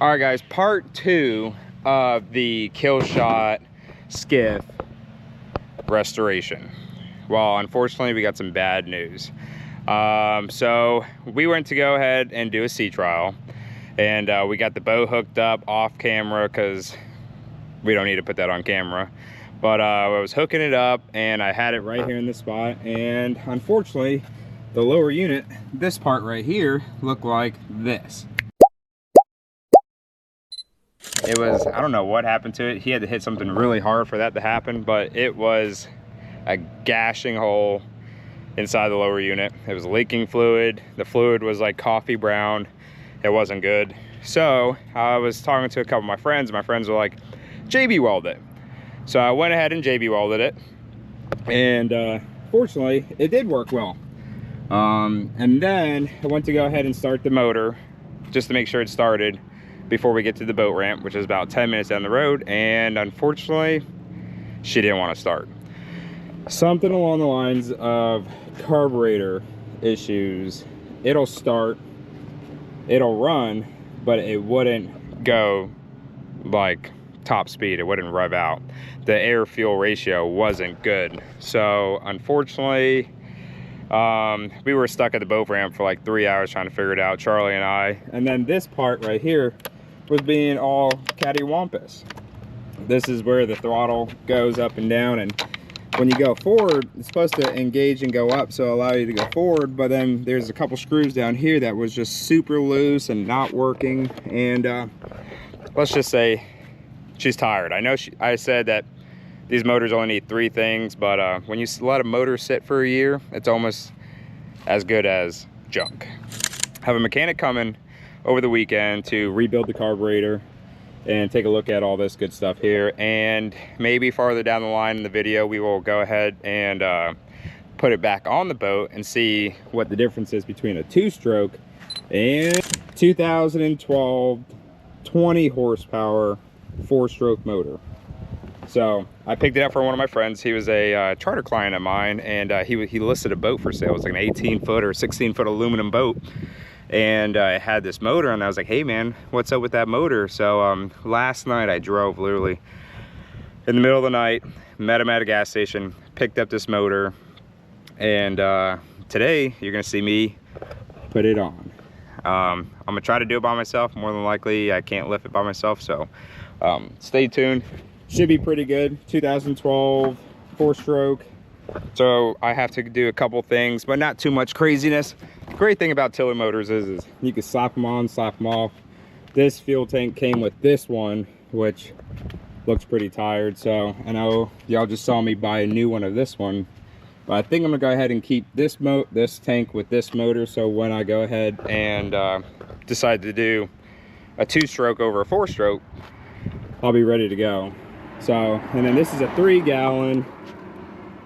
All right, guys, part 2 of the kill shot skiff restoration. Well, unfortunately, we got some bad news. So we went to go ahead and do a sea trial, and we got the boat hooked up off camera because we don't need to put that on camera. But I was hooking it up, and I had it right here in this spot, and unfortunately, the lower unit, this part right here, looked like this. It was, I don't know what happened to it. He had to hit something really hard for that to happen, but it was a gashing hole inside the lower unit. It was leaking fluid. The fluid was like coffee brown. It wasn't good. So I was talking to a couple of my friends. My friends were like, JB weld it. So I went ahead and JB welded it. And fortunately, it did work well. And then I went to go ahead and start the motor just to make sure it started before we get to the boat ramp, which is about 10 minutes down the road, and unfortunately she didn't want to start. Something along the lines of carburetor issues. It'll start, it'll run, but it wouldn't go like top speed. It wouldn't rev out. The air fuel ratio wasn't good. So unfortunately, we were stuck at the boat ramp for like 3 hours trying to figure it out, Charlie and I. And then this part right here was being all cattywampus. This is where the throttle goes up and down, and when you go forward, it's supposed to engage and go up, so allow you to go forward, but then there's a couple screws down here that was just super loose and not working. And let's just say she's tired. I know I said that these motors only need 3 things, but when you let a motor sit for a year, it's almost as good as junk. Have a mechanic coming over the weekend to rebuild the carburetor and take a look at all this good stuff here. And maybe farther down the line in the video, we will go ahead and put it back on the boat and see what the difference is between a 2-stroke and 2012 20 horsepower 4-stroke motor. So I picked it up for one of my friends. He was a charter client of mine, and he listed a boat for sale. It was like an 18-foot or 16-foot aluminum boat, and I had this motor, and I was like, hey man, what's up with that motor? So last night I drove literally in the middle of the night, met him at a gas station, picked up this motor, and today you're gonna see me put it on. I'm gonna try to do it by myself. More than likely I can't lift it by myself, so stay tuned. Should be pretty good. 2012 4-stroke. So I have to do a couple things, but not too much craziness. The great thing about tiller motors is you can slap them on, slap them off. This fuel tank came with this one, which looks pretty tired. So I know y'all just saw me buy a new one of this one, but I think I'm gonna go ahead and keep this tank with this motor. So when I go ahead and decide to do a 2-stroke over a 4-stroke, I'll be ready to go. So, and then this is a 3-gallon.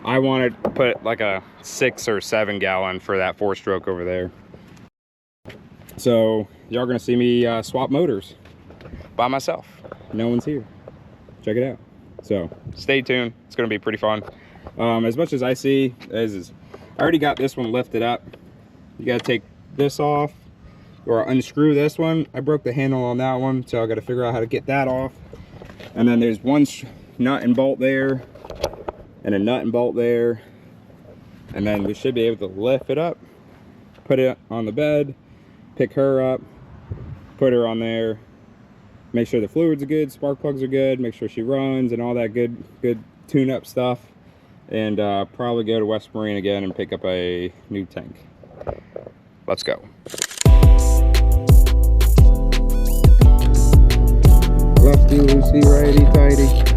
I wanted to put like a 6 or 7 gallon for that 4-stroke over there. So y'all gonna see me swap motors by myself. No one's here. Check it out. So stay tuned. It's gonna be pretty fun. As much as I see is I already got this one lifted up. You gotta take this off or unscrew this one. I broke the handle on that one, so I gotta figure out how to get that off. And then there's one nut and bolt there, and a nut and bolt there, and then we should be able to lift it up, put it on the bed, pick her up, put her on there, make sure the fluids are good, spark plugs are good, make sure she runs and all that good tune-up stuff, and probably go to West Marine again and pick up a new tank. Let's go. Lefty loosey, righty tighty.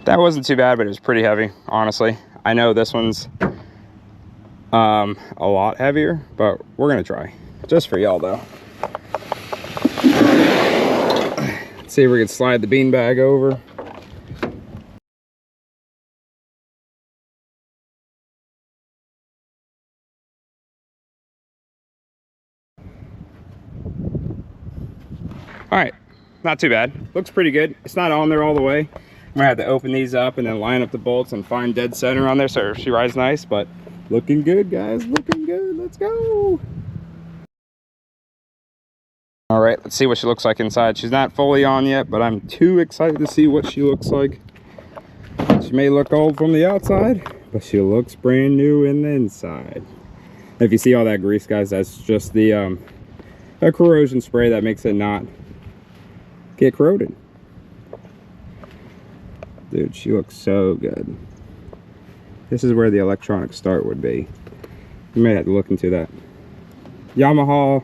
That wasn't too bad, but it was pretty heavy, honestly. I know this one's a lot heavier, but we're gonna try. Just for y'all though. See if we can slide the beanbag over. All right, not too bad. Looks pretty good. It's not on there all the way. I'm gonna have to open these up and then line up the bolts and find dead center on there so she rides nice, but looking good, guys, looking good. Let's go. All right, let's see what she looks like inside. She's not fully on yet, but I'm too excited to see what she looks like. She may look old from the outside, but she looks brand new in the inside. If you see all that grease, guys, that's just the a corrosion spray that makes it not get corroded. Dude, she looks so good. This is where the electronic start would be. You may have to look into that. Yamaha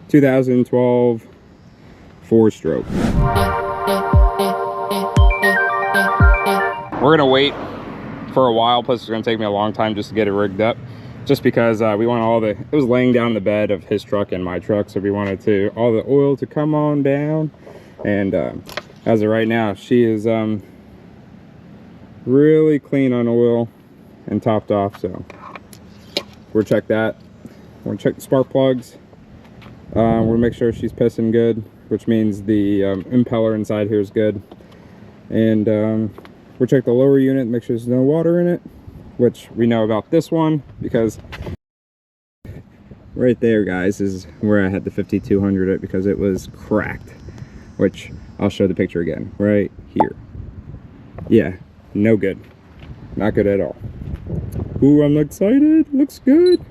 2012 4-stroke. We're gonna wait for a while, plus it's gonna take me a long time just to get it rigged up, just because we want all the, it was laying down in the bed of his truck and my truck, so we wanted to all the oil to come on down. And as of right now, she is really clean on oil and topped off. So we'll check that. We'll check the spark plugs. We'll make sure she's pissing good, which means the impeller inside here is good. And we'll check the lower unit, make sure there's no water in it, which we know about this one because right there, guys, is where I had the 5200 it because it was cracked, which I'll show the picture again right here. Yeah, no good, not good at all. Ooh, I'm excited, looks good.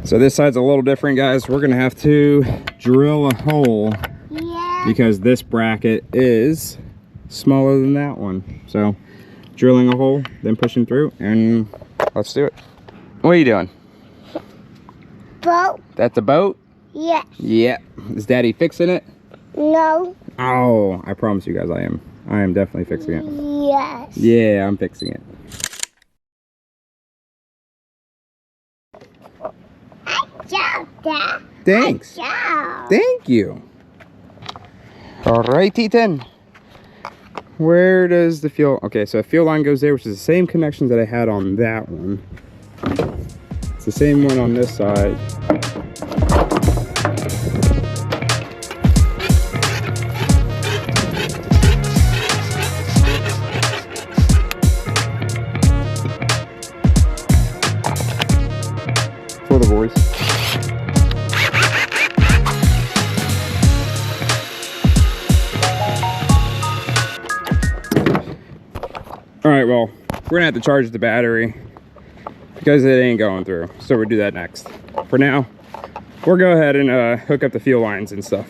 So this side's a little different, guys. We're gonna have to drill a hole because this bracket is smaller than that one. So drilling a hole, then pushing through, and let's do it. What are you doing? Boat. That's a boat? Yes. Yeah. Is Daddy fixing it? No. Oh, I promise you guys I am. I am definitely fixing it. Yes. Yeah, I'm fixing it. Good job, Dad. Thanks. Good job. Thank you. All right, Ethan. Where does the fuel? Okay, so the fuel line goes there, which is the same connections that I had on that one. It's the same one on this side. For the voice. All right, well, we're gonna have to charge the battery because it ain't going through. So we'll do that next. For now, we'll go ahead and hook up the fuel lines and stuff.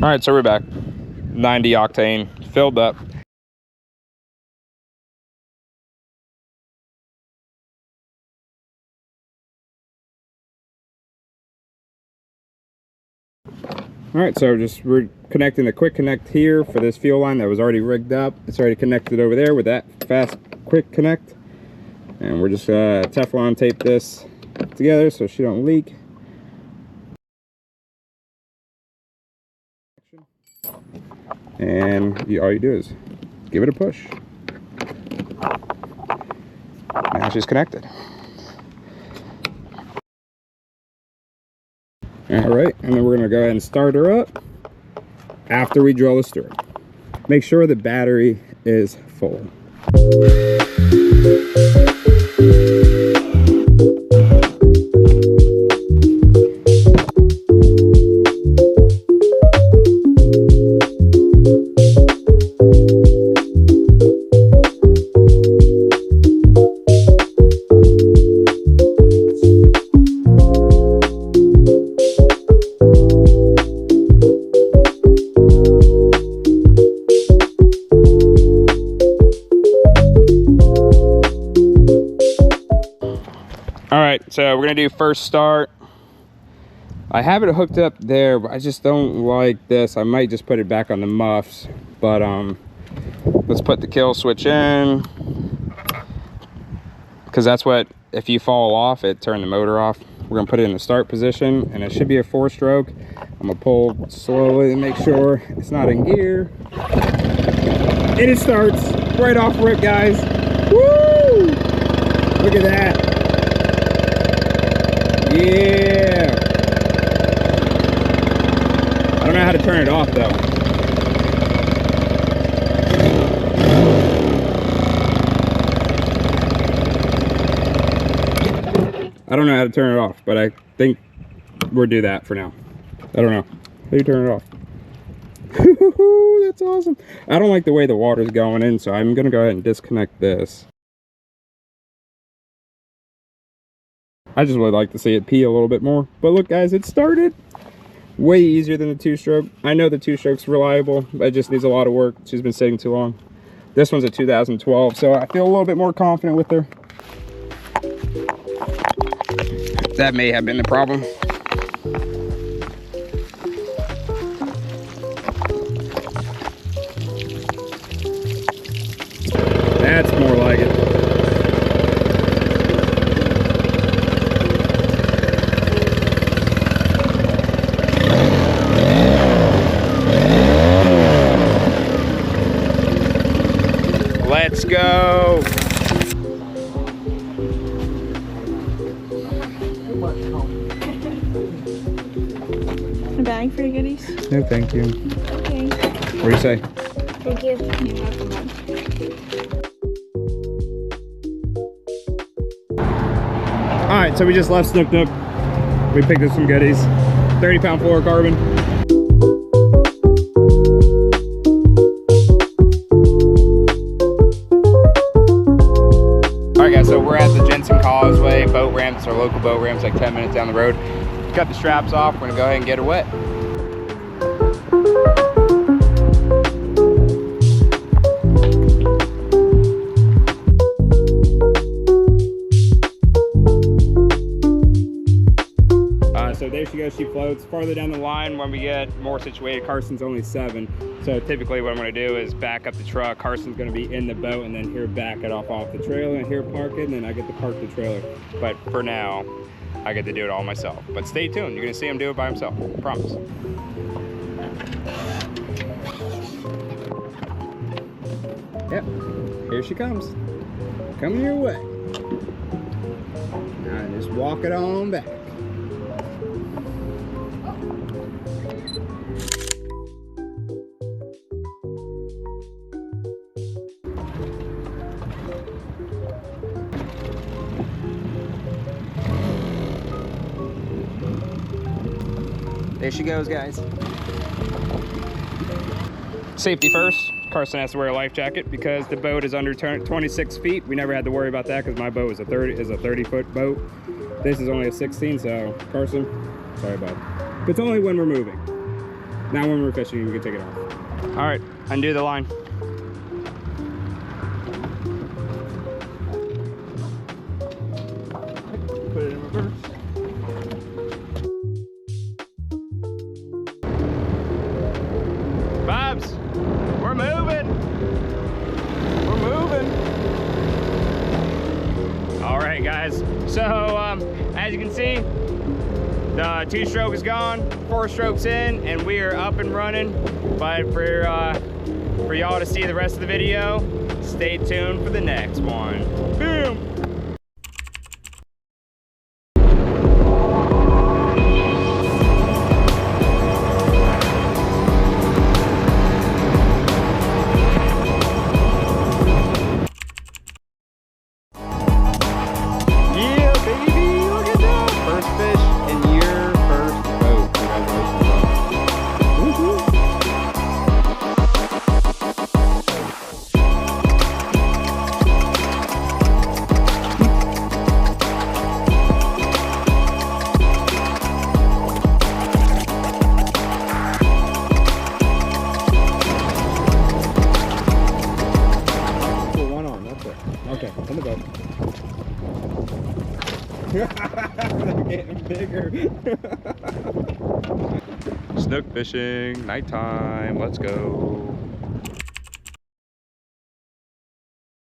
All right, so we're back. 90 octane, filled up. All right, so we're connecting the quick connect here for this fuel line that was already rigged up. It's already connected over there with that fast quick connect. And we're just Teflon tape this together so she don't leak. And all you do is give it a push. Now she's connected. All right, and then we're gonna go ahead and start her up after we drill this through. Make sure the battery is full. All right, so we're gonna do first start. I have it hooked up there, but I just don't like this. I might just put it back on the muffs, but let's put the kill switch in, because that's what, if you fall off, it turned the motor off. We're gonna put it in the start position, and it should be a 4-stroke. I'm gonna pull slowly and make sure it's not in gear. And it starts right off rip, guys. Woo! Look at that. Yeah. I don't know how to turn it off though. I don't know how to turn it off, but I think we'll do that for now. I don't know. How do you turn it off? That's awesome. I don't like the way the water's going in, so I'm gonna go ahead and disconnect this. I just would like to see it pee a little bit more. But look guys, it started. Way easier than the 2-stroke. I know the 2-stroke's reliable, but it just needs a lot of work. She's been sitting too long. This one's a 2012, so I feel a little bit more confident with her. That may have been the problem. That's more like it. Let's go. A bag for your goodies? No, thank you. Okay. What do you say? Thank you. You're welcome. All right, so we just left Snook Nook. We picked up some goodies. 30-pound fluorocarbon. All right, guys, so we're at the Jensen Causeway boat ramp. It's our local boat ramp. It's like 10 minutes down the road. Got the straps off. We're gonna go ahead and get her wet. So there she goes, she floats. Farther down the line when we get more situated, Karson's only 7. So typically what I'm gonna do is back up the truck. Karson's gonna be in the boat and then here back it off the trailer and here park it, and then I get to park the trailer. But for now, I get to do it all myself. But stay tuned, you're gonna see him do it by himself, I promise. Yep, here she comes. Coming your way. Now just walk it on back. There she goes, guys. Safety first. Karson has to wear a life jacket because the boat is under 26 feet. We never had to worry about that because my boat is a 30-foot boat. This is only a 16, so Karson, sorry about it. But it's only when we're moving. Now when we're fishing, we can take it off. All right, undo the line. Put it in reverse. Bobs, we're moving. We're moving. All right, guys. So, as you can see, the 2-stroke is gone, 4-stroke's in, and we are up and running. But for y'all to see the rest of the video, stay tuned for the next one. Boom. They're getting bigger. Snook fishing, nighttime. Let's go.